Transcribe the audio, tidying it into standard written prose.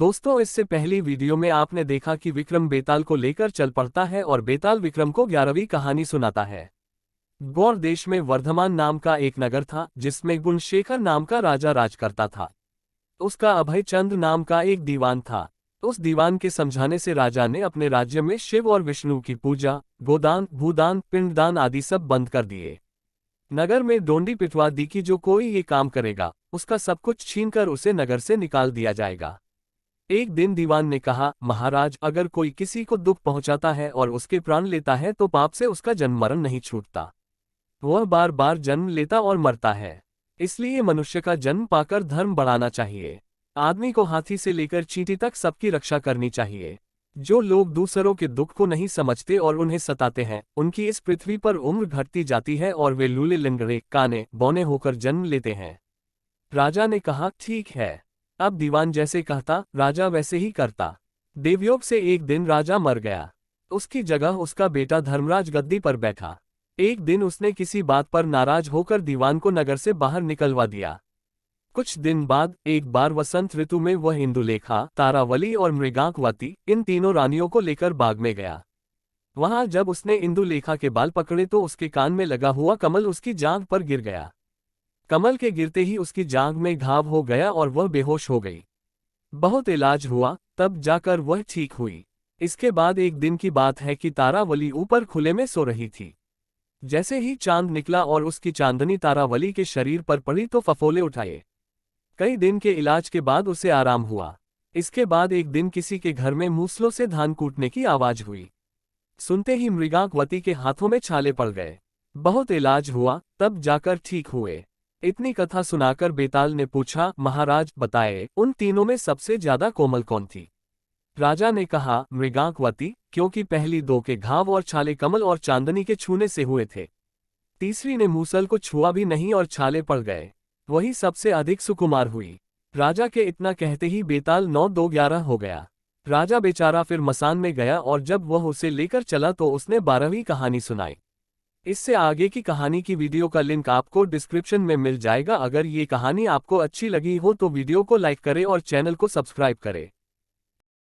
दोस्तों, इससे पहली वीडियो में आपने देखा कि विक्रम बेताल को लेकर चल पड़ता है और बेताल विक्रम को 11वीं कहानी सुनाता है। गौर देश में वर्धमान नाम का एक नगर था जिसमें गुणशेखर नाम का राजा राज करता था। उसका अभय चंद नाम का एक दीवान था। उस दीवान के समझाने से राजा ने अपने राज्य में शिव और विष्णु की पूजा, गोदान, भूदान, पिंडदान आदि सब बंद कर दिए। नगर में डोंडी पिटवा दी कि जो कोई ये काम करेगा उसका सब कुछ छीनकर उसे नगर से निकाल दिया जाएगा। एक दिन दीवान ने कहा, महाराज, अगर कोई किसी को दुख पहुंचाता है और उसके प्राण लेता है तो पाप से उसका जन्म मरण नहीं छूटता। वह बार बार जन्म लेता और मरता है। इसलिए मनुष्य का जन्म पाकर धर्म बढ़ाना चाहिए। आदमी को हाथी से लेकर चींटी तक सबकी रक्षा करनी चाहिए। जो लोग दूसरों के दुख को नहीं समझते और उन्हें सताते हैं, उनकी इस पृथ्वी पर उम्र घटती जाती है और वे लूले, लंगड़े, काने, बौने होकर जन्म लेते हैं। राजा ने कहा, ठीक है। अब दीवान जैसे कहता, राजा वैसे ही करता। देवयोग से एक दिन राजा मर गया। उसकी जगह उसका बेटा धर्मराज गद्दी पर बैठा। एक दिन उसने किसी बात पर नाराज होकर दीवान को नगर से बाहर निकलवा दिया। कुछ दिन बाद एक बार वसंत ऋतु में वह इंदुलेखा, तारावली और मृगांकवती इन तीनों रानियों को लेकर बाग में गया। वहां जब उसने इंदुलेखा के बाल पकड़े तो उसके कान में लगा हुआ कमल उसकी जांघ पर गिर गया। कमल के गिरते ही उसकी जांघ में घाव हो गया और वह बेहोश हो गई। बहुत इलाज हुआ, तब जाकर वह ठीक हुई। इसके बाद एक दिन की बात है कि तारावली ऊपर खुले में सो रही थी। जैसे ही चांद निकला और उसकी चांदनी तारावली के शरीर पर पड़ी तो फफोले उठाए। कई दिन के इलाज के बाद उसे आराम हुआ। इसके बाद एक दिन किसी के घर में मूसलों से धान कूटने की आवाज हुई। सुनते ही मृगांकवती के हाथों में छाले पड़ गए। बहुत इलाज हुआ, तब जाकर ठीक हुए। इतनी कथा सुनाकर बेताल ने पूछा, महाराज बताए, उन तीनों में सबसे ज्यादा कोमल कौन थी? राजा ने कहा, मृगांकवती, क्योंकि पहली दो के घाव और छाले कमल और चांदनी के छूने से हुए थे। तीसरी ने मूसल को छुआ भी नहीं और छाले पड़ गए। वही सबसे अधिक सुकुमार हुई। राजा के इतना कहते ही बेताल 9-2-11 हो गया। राजा बेचारा फिर मसान में गया और जब वह उसे लेकर चला तो उसने 12वीं कहानी सुनाई। इससे आगे की कहानी की वीडियो का लिंक आपको डिस्क्रिप्शन में मिल जाएगा। अगर ये कहानी आपको अच्छी लगी हो तो वीडियो को लाइक करें और चैनल को सब्सक्राइब करें।